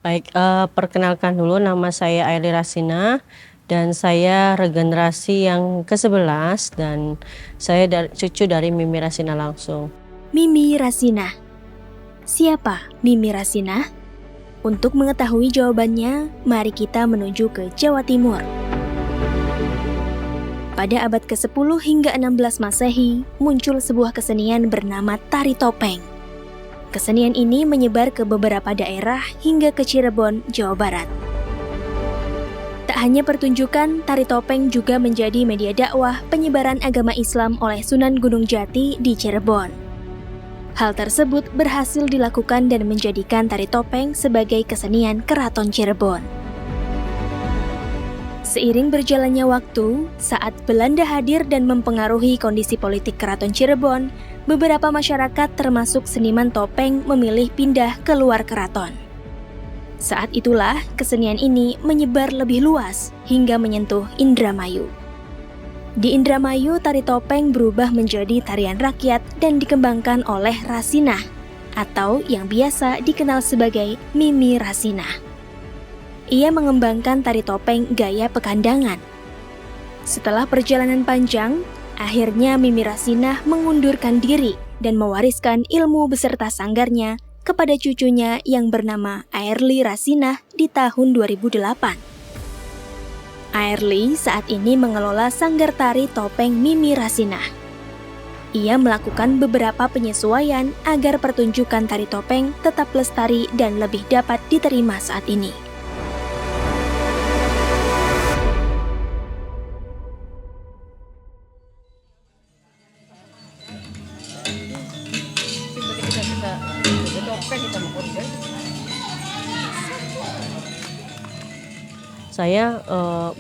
Baik, perkenalkan dulu nama saya Airly Rasina dan saya regenerasi yang ke-11 dan saya cucu dari Mimi Rasina langsung. Mimi Rasina. Siapa Mimi Rasina? Untuk mengetahui jawabannya, mari kita menuju ke Jawa Timur. Pada abad ke-10 hingga 16 Masehi, muncul sebuah kesenian bernama tari topeng. Kesenian ini menyebar ke beberapa daerah hingga ke Cirebon, Jawa Barat. Tak hanya pertunjukan, tari topeng juga menjadi media dakwah penyebaran agama Islam oleh Sunan Gunung Jati di Cirebon. Hal tersebut berhasil dilakukan dan menjadikan tari topeng sebagai kesenian Keraton Cirebon. Seiring berjalannya waktu, saat Belanda hadir dan mempengaruhi kondisi politik Keraton Cirebon, beberapa masyarakat termasuk seniman topeng memilih pindah keluar keraton. Saat itulah kesenian ini menyebar lebih luas hingga menyentuh Indramayu. Di Indramayu, tari topeng berubah menjadi tarian rakyat dan dikembangkan oleh Rasina, atau yang biasa dikenal sebagai Mimi Rasina. Ia mengembangkan tari topeng gaya pekandangan. Setelah perjalanan panjang, akhirnya Mimi Rasina mengundurkan diri dan mewariskan ilmu beserta sanggarnya kepada cucunya yang bernama Airly Rasina di tahun 2008. Airly saat ini mengelola sanggar tari topeng Mimi Rasina. Ia melakukan beberapa penyesuaian agar pertunjukan tari topeng tetap lestari dan lebih dapat diterima saat ini. Saya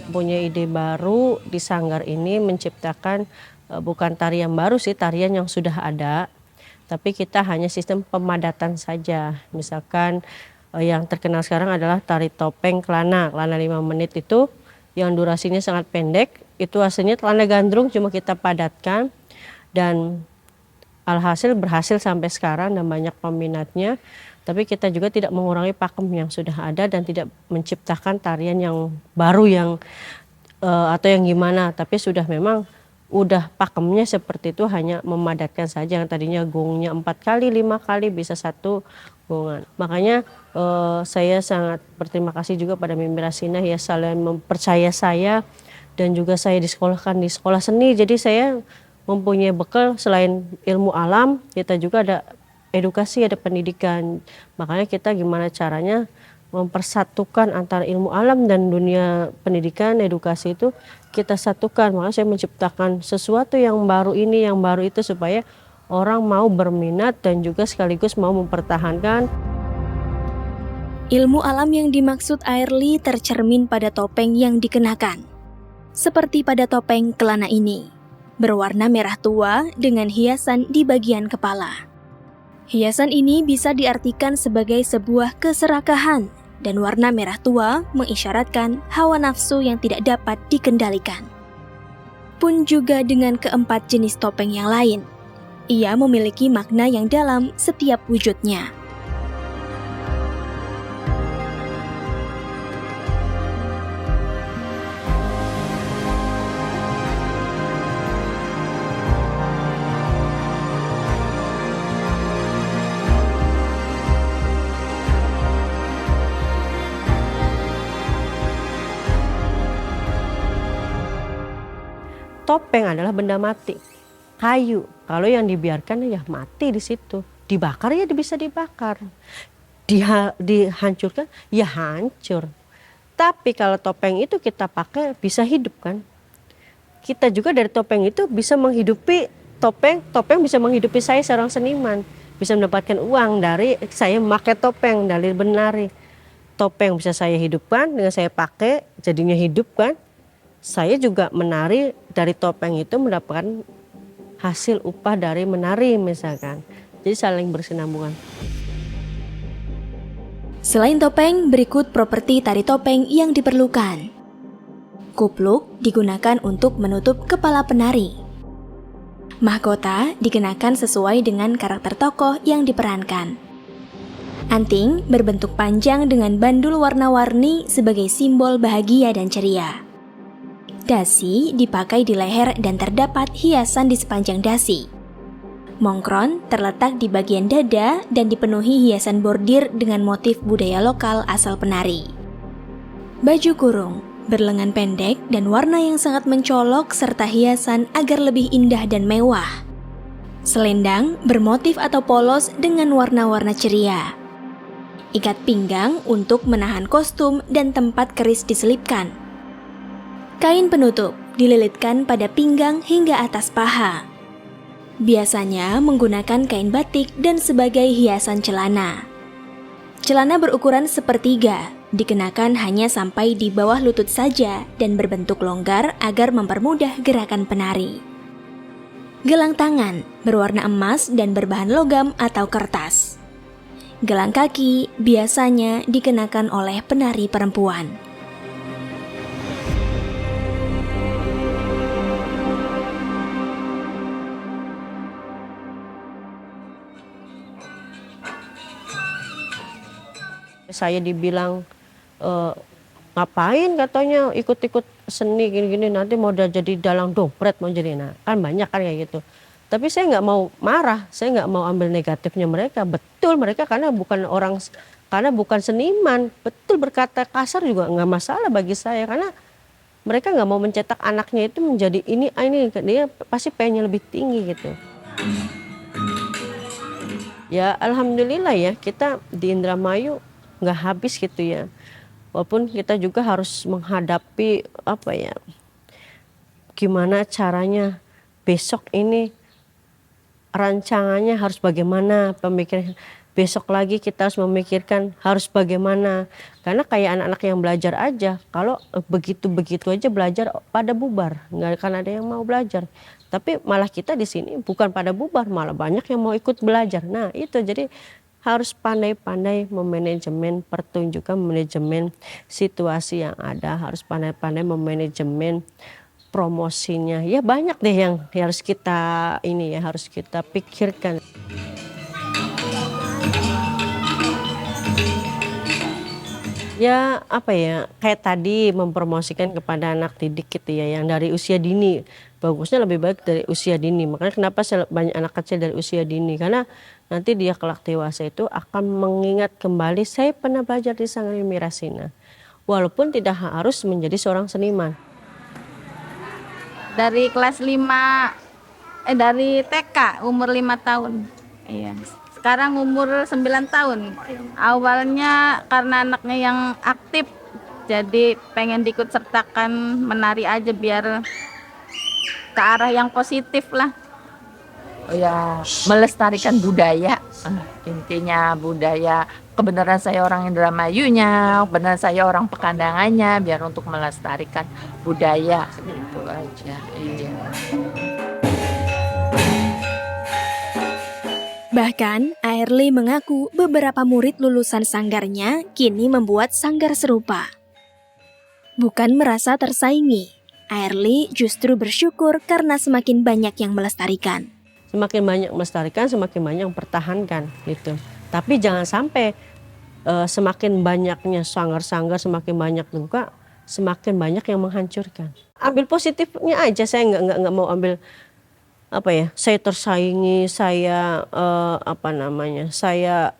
punya ide baru di sanggar ini menciptakan bukan tarian baru sih, tarian yang sudah ada, tapi kita hanya sistem pemadatan saja. Misalkan yang terkenal sekarang adalah tari topeng Kelana 5 menit itu yang durasinya sangat pendek, itu aslinya Kelana Gandrung cuma kita padatkan dan alhasil berhasil sampai sekarang dan banyak peminatnya. Tapi kita juga tidak mengurangi pakem yang sudah ada dan tidak menciptakan tarian yang baru yang atau yang gimana, tapi sudah memang udah pakemnya seperti itu, hanya memadatkan saja. Yang tadinya gongnya 4 kali 5 kali bisa 1 gongan. Makanya saya sangat berterima kasih juga pada Mimi Rasina ya, selain mempercaya saya dan juga saya disekolahkan di sekolah seni, jadi saya mempunyai bekal selain ilmu alam, kita juga ada edukasi, ada pendidikan. Makanya kita gimana caranya mempersatukan antara ilmu alam dan dunia pendidikan, edukasi itu kita satukan. Makanya saya menciptakan sesuatu yang baru ini, yang baru itu, supaya orang mau berminat dan juga sekaligus mau mempertahankan. Ilmu alam yang dimaksud Airly tercermin pada topeng yang dikenakan. Seperti pada topeng Kelana ini, berwarna merah tua dengan hiasan di bagian kepala. Hiasan ini bisa diartikan sebagai sebuah keserakahan, dan warna merah tua mengisyaratkan hawa nafsu yang tidak dapat dikendalikan. Pun juga dengan keempat jenis topeng yang lain, ia memiliki makna yang dalam setiap wujudnya. Topeng adalah benda mati, kayu. Kalau yang dibiarkan ya mati di situ. Dibakar ya bisa dibakar, dihancurkan ya hancur. Tapi kalau topeng itu kita pakai bisa hidup kan. Kita juga dari topeng itu bisa menghidupi topeng bisa menghidupi saya seorang seniman. Bisa mendapatkan uang dari saya memakai topeng, dari menari. Topeng bisa saya hidupkan dengan saya pakai, jadinya hidup kan. Saya juga menari dari topeng itu mendapatkan hasil upah dari menari misalkan. Jadi saling bersinambungan. Selain topeng, berikut properti tari topeng yang diperlukan. Kupluk digunakan untuk menutup kepala penari. Mahkota dikenakan sesuai dengan karakter tokoh yang diperankan. Anting berbentuk panjang dengan bandul warna-warni sebagai simbol bahagia dan ceria. Dasi dipakai di leher dan terdapat hiasan di sepanjang dasi. Mongkron terletak di bagian dada dan dipenuhi hiasan bordir dengan motif budaya lokal asal penari. Baju kurung berlengan pendek dan warna yang sangat mencolok serta hiasan agar lebih indah dan mewah. Selendang bermotif atau polos dengan warna-warna ceria. Ikat pinggang untuk menahan kostum dan tempat keris diselipkan. Kain penutup dililitkan pada pinggang hingga atas paha. Biasanya menggunakan kain batik dan sebagai hiasan celana. Celana berukuran sepertiga, dikenakan hanya sampai di bawah lutut saja dan berbentuk longgar agar mempermudah gerakan penari. Gelang tangan berwarna emas dan berbahan logam atau kertas. Gelang kaki biasanya dikenakan oleh penari perempuan. Saya dibilang ngapain katanya ikut-ikut seni gini-gini, nanti mau jadi dalang dompet mau jadi, nah kan banyak kan kayak gitu. Tapi saya nggak mau marah, saya nggak mau ambil negatifnya mereka. Betul mereka karena bukan seniman, betul berkata kasar juga nggak masalah bagi saya karena mereka nggak mau mencetak anaknya itu menjadi ini, dia pasti pengennya lebih tinggi gitu. Ya alhamdulillah ya kita di Indramayu nggak habis gitu ya. Walaupun kita juga harus menghadapi gimana caranya besok ini rancangannya harus bagaimana, pemikiran besok lagi kita harus memikirkan harus bagaimana. Karena kayak anak-anak yang belajar aja, kalau begitu-begitu aja belajar pada bubar, nggak akan ada yang mau belajar. Tapi malah kita di sini bukan pada bubar, malah banyak yang mau ikut belajar. Nah itu jadi harus pandai-pandai memanajemen pertunjukan, manajemen situasi yang ada, harus pandai-pandai memanajemen promosinya. Ya banyak deh yang harus kita harus kita pikirkan. Ya kayak tadi mempromosikan kepada anak didik gitu ya yang dari usia dini. Bagusnya lebih baik dari usia dini. Makanya kenapa banyak anak kecil dari usia dini, karena nanti dia kelak dewasa itu akan mengingat kembali saya pernah belajar di Sanggar Mirasina. Walaupun tidak harus menjadi seorang seniman. Dari kelas 5 dari TK umur 5 tahun. Iya. Sekarang umur 9 tahun. Awalnya karena anaknya yang aktif, jadi pengen diikut sertakan menari aja biar ke arah yang positif lah. Oh ya, melestarikan budaya. Intinya budaya. Kebenaran saya orang Indramayunya, kebenaran saya orang Pekandangannya, biar untuk melestarikan budaya itu aja. Iya. Bahkan, Airly mengaku beberapa murid lulusan sanggarnya kini membuat sanggar serupa. Bukan merasa tersaingi, Airly justru bersyukur karena semakin banyak yang melestarikan. Semakin banyak melestarikan, semakin banyak yang pertahankan gitu. Tapi jangan sampai semakin banyaknya sanggar-sanggar, semakin banyak juga, semakin banyak yang menghancurkan. Ambil positifnya aja, saya nggak mau ambil saya tersaingi, saya saya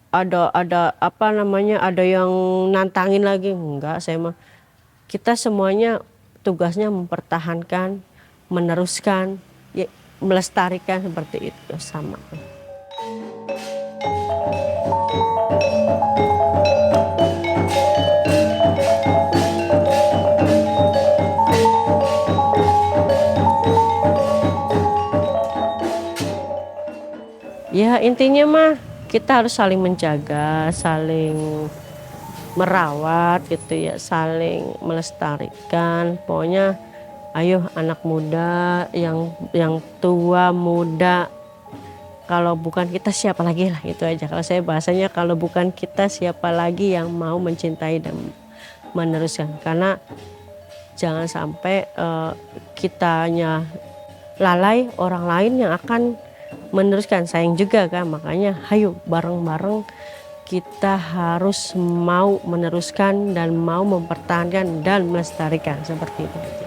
ada yang nantangin lagi, enggak. Kita semuanya tugasnya mempertahankan, meneruskan, ya, melestarikan seperti itu sama. Ya intinya mah kita harus saling menjaga, saling merawat gitu ya, saling melestarikan. Pokoknya ayo anak muda, yang tua, muda, kalau bukan kita siapa lagi lah, itu aja. Kalau saya bahasanya kalau bukan kita siapa lagi yang mau mencintai dan meneruskan. Karena jangan sampai kitanya lalai, orang lain yang akan meneruskan, sayang juga kan. Makanya ayo bareng-bareng kita harus mau meneruskan dan mau mempertahankan dan melestarikan seperti itu.